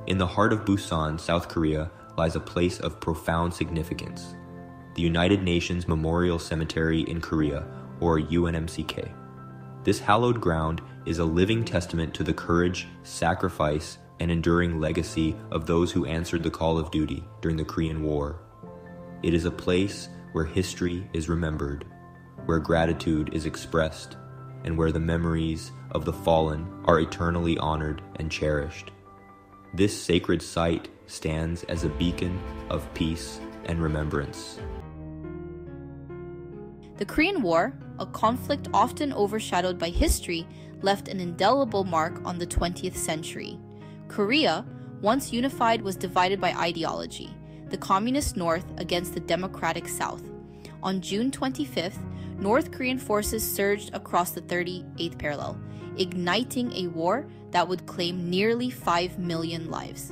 In the heart of Busan, South Korea, lies a place of profound significance, the United Nations Memorial Cemetery in Korea, or UNMCK. This hallowed ground is a living testament to the courage, sacrifice, and enduring legacy of those who answered the call of duty during the Korean War. It is a place where history is remembered, where gratitude is expressed, and where the memories of the fallen are eternally honored and cherished. This sacred site stands as a beacon of peace and remembrance. The Korean War, a conflict often overshadowed by history, left an indelible mark on the 20th century. Korea, once unified, was divided by ideology, the Communist North against the Democratic South. On June 25th, North Korean forces surged across the 38th parallel, igniting a war that would claim nearly 5 million lives.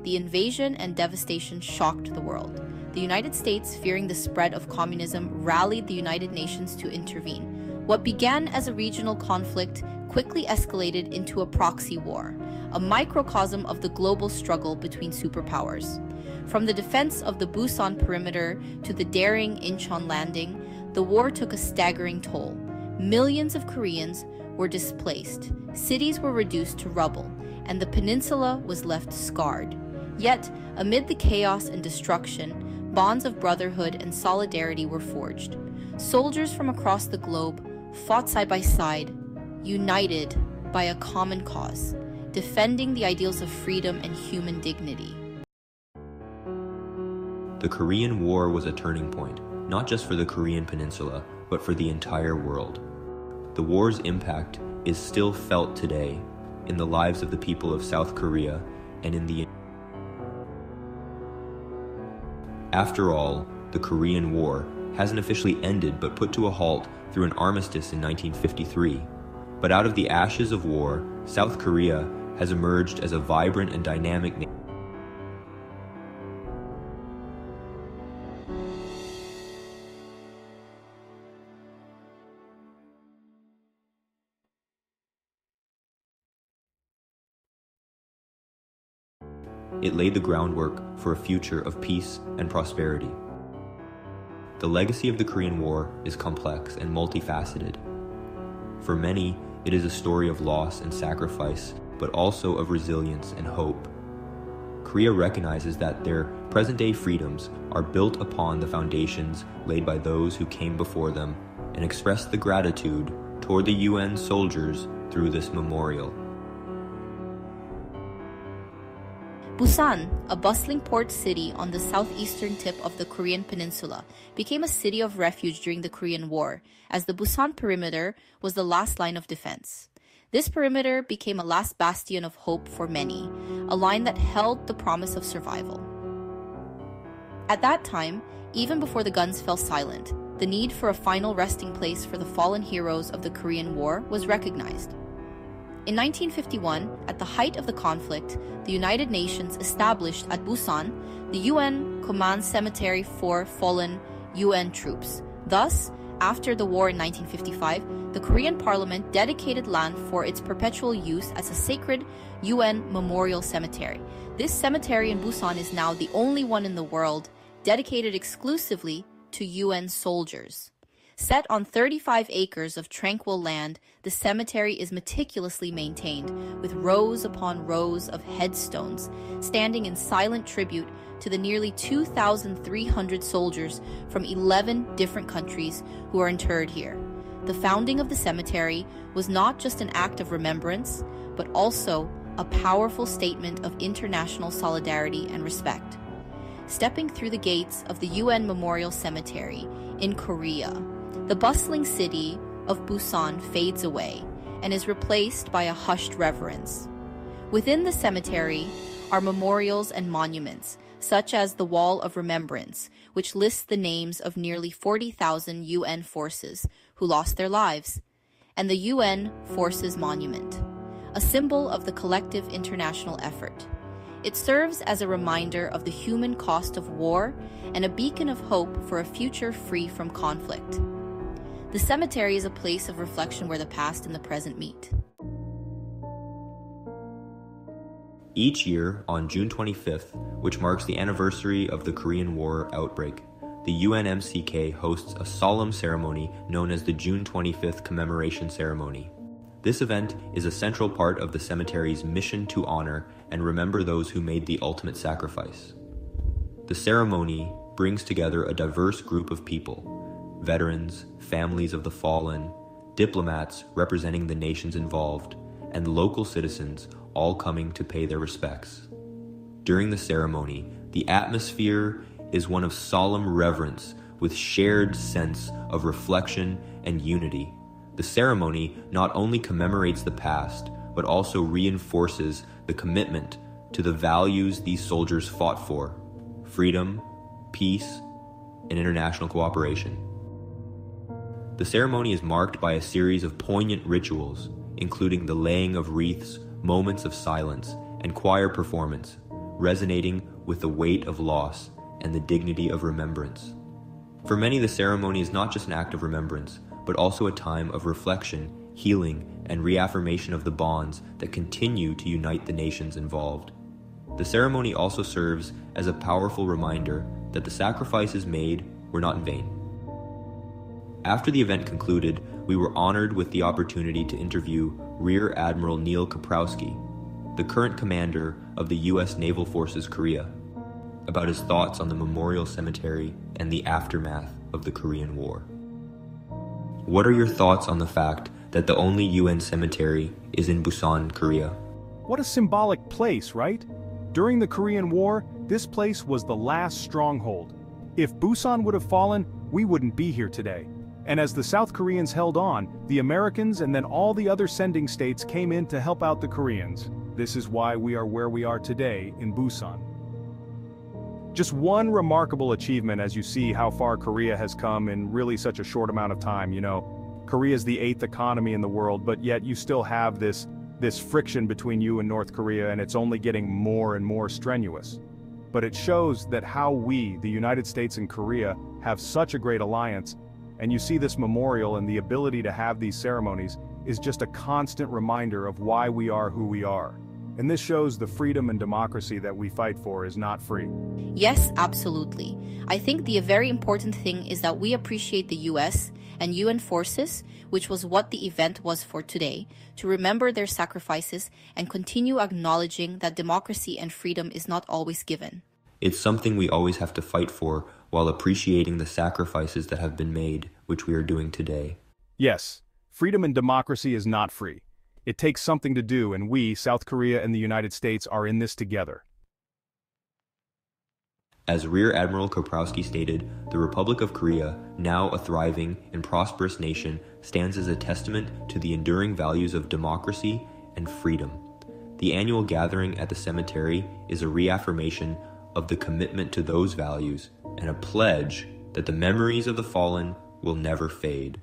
The invasion and devastation shocked the world. The United States, fearing the spread of communism, rallied the United Nations to intervene. What began as a regional conflict quickly escalated into a proxy war, a microcosm of the global struggle between superpowers. From the defense of the Busan perimeter to the daring Incheon landing, the war took a staggering toll. Millions of Koreans were displaced, cities were reduced to rubble, and the peninsula was left scarred. Yet, amid the chaos and destruction, bonds of brotherhood and solidarity were forged. Soldiers from across the globe fought side by side, united by a common cause, defending the ideals of freedom and human dignity. The Korean War was a turning point, not just for the Korean peninsula, but for the entire world. The war's impact is still felt today in the lives of the people of South Korea and in the... After all, the Korean War hasn't officially ended but put to a halt through an armistice in 1953. But out of the ashes of war, South Korea has emerged as a vibrant and dynamic nation. It laid the groundwork for a future of peace and prosperity. The legacy of the Korean War is complex and multifaceted. For many, it is a story of loss and sacrifice, but also of resilience and hope. Korea recognizes that their present-day freedoms are built upon the foundations laid by those who came before them, and express the gratitude toward the UN soldiers through this memorial. Busan, a bustling port city on the southeastern tip of the Korean peninsula, became a city of refuge during the Korean War, as the Busan perimeter was the last line of defense. This perimeter became a last bastion of hope for many, a line that held the promise of survival. At that time, even before the guns fell silent, the need for a final resting place for the fallen heroes of the Korean War was recognized. In 1951, at the height of the conflict, the United Nations established at Busan the UN Command Cemetery for fallen UN troops. Thus, after the war in 1955, the Korean Parliament dedicated land for its perpetual use as a sacred UN memorial cemetery. This cemetery in Busan is now the only one in the world dedicated exclusively to UN soldiers. Set on 35 acres of tranquil land, the cemetery is meticulously maintained, with rows upon rows of headstones standing in silent tribute to the nearly 2,300 soldiers from 11 different countries who are interred here. The founding of the cemetery was not just an act of remembrance, but also a powerful statement of international solidarity and respect. Stepping through the gates of the UN Memorial Cemetery in Korea, the bustling city of Busan fades away and is replaced by a hushed reverence. Within the cemetery are memorials and monuments, such as the Wall of Remembrance, which lists the names of nearly 40,000 UN forces who lost their lives, and the UN Forces Monument, a symbol of the collective international effort. It serves as a reminder of the human cost of war and a beacon of hope for a future free from conflict. The cemetery is a place of reflection where the past and the present meet. Each year, on June 25th, which marks the anniversary of the Korean War outbreak, the UNMCK hosts a solemn ceremony known as the June 25th Commemoration Ceremony. This event is a central part of the cemetery's mission to honor and remember those who made the ultimate sacrifice. The ceremony brings together a diverse group of people: veterans, families of the fallen, diplomats representing the nations involved, and local citizens, all coming to pay their respects. During the ceremony, the atmosphere is one of solemn reverence with shared sense of reflection and unity. The ceremony not only commemorates the past, but also reinforces the commitment to the values these soldiers fought for: freedom, peace, and international cooperation. The ceremony is marked by a series of poignant rituals, including the laying of wreaths, moments of silence, and choir performance, resonating with the weight of loss and the dignity of remembrance. For many, the ceremony is not just an act of remembrance, but also a time of reflection, healing, and reaffirmation of the bonds that continue to unite the nations involved. The ceremony also serves as a powerful reminder that the sacrifices made were not in vain. After the event concluded, we were honored with the opportunity to interview Rear Admiral Neil Kaprowski, the current commander of the U.S. Naval Forces Korea, about his thoughts on the Memorial Cemetery and the aftermath of the Korean War. What are your thoughts on the fact that the only UN cemetery is in Busan, Korea? What a symbolic place, right? During the Korean War, this place was the last stronghold. If Busan would have fallen, we wouldn't be here today. And as the South Koreans held on, the Americans and then all the other sending states came in to help out the Koreans. This is why we are where we are today in Busan. Just one remarkable achievement as you see how far Korea has come in really such a short amount of time. Korea is the 8th economy in the world, but yet you still have this friction between you and North Korea, and it's only getting more and more strenuous. But it shows that how we, the United States and Korea, have such a great alliance, and you see this memorial and the ability to have these ceremonies is just a constant reminder of why we are who we are. And this shows the freedom and democracy that we fight for is not free. Yes, absolutely. I think the very important thing is that we appreciate the US and UN forces, which was what the event was for today, to remember their sacrifices and continue acknowledging that democracy and freedom is not always given. It's something we always have to fight for while appreciating the sacrifices that have been made, which we are doing today. Yes, freedom and democracy is not free. It takes something to do, and we, South Korea and the United States, are in this together. As Rear Admiral Koprowski stated, the Republic of Korea, now a thriving and prosperous nation, stands as a testament to the enduring values of democracy and freedom. The annual gathering at the cemetery is a reaffirmation of the commitment to those values and a pledge that the memories of the fallen will never fade.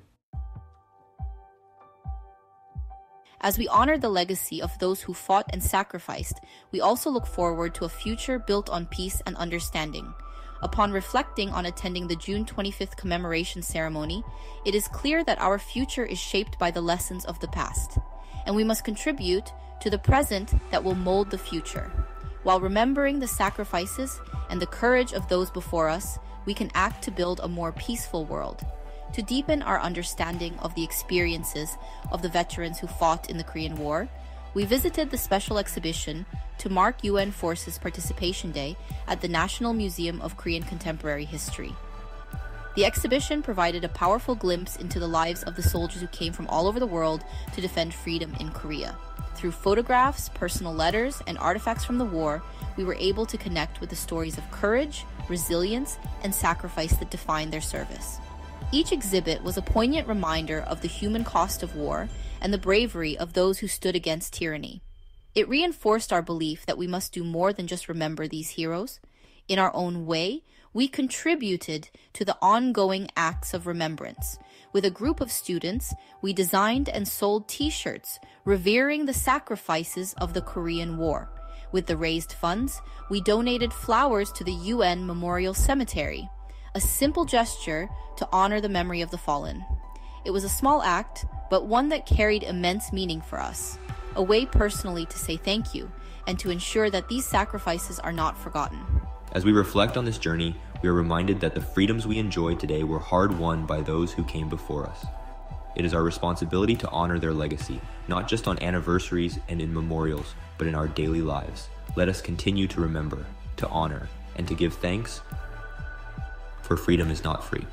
As we honor the legacy of those who fought and sacrificed, we also look forward to a future built on peace and understanding. Upon reflecting on attending the June 25th commemoration ceremony, it is clear that our future is shaped by the lessons of the past, and we must contribute to the present that will mold the future. While remembering the sacrifices and the courage of those before us, we can act to build a more peaceful world. To deepen our understanding of the experiences of the veterans who fought in the Korean War, we visited the special exhibition to mark UN Forces Participation Day at the National Museum of Korean Contemporary History. The exhibition provided a powerful glimpse into the lives of the soldiers who came from all over the world to defend freedom in Korea. Through photographs, personal letters, and artifacts from the war, we were able to connect with the stories of courage, resilience, and sacrifice that defined their service. Each exhibit was a poignant reminder of the human cost of war and the bravery of those who stood against tyranny. It reinforced our belief that we must do more than just remember these heroes. In our own way, we contributed to the ongoing acts of remembrance. With a group of students, we designed and sold T-shirts revering the sacrifices of the Korean War. With the raised funds, we donated flowers to the UN Memorial Cemetery, a simple gesture to honor the memory of the fallen. It was a small act, but one that carried immense meaning for us, a way personally to say thank you, and to ensure that these sacrifices are not forgotten. As we reflect on this journey, we are reminded that the freedoms we enjoy today were hard-won by those who came before us. It is our responsibility to honor their legacy, not just on anniversaries and in memorials, but in our daily lives. Let us continue to remember, to honor, and to give thanks, for freedom is not free.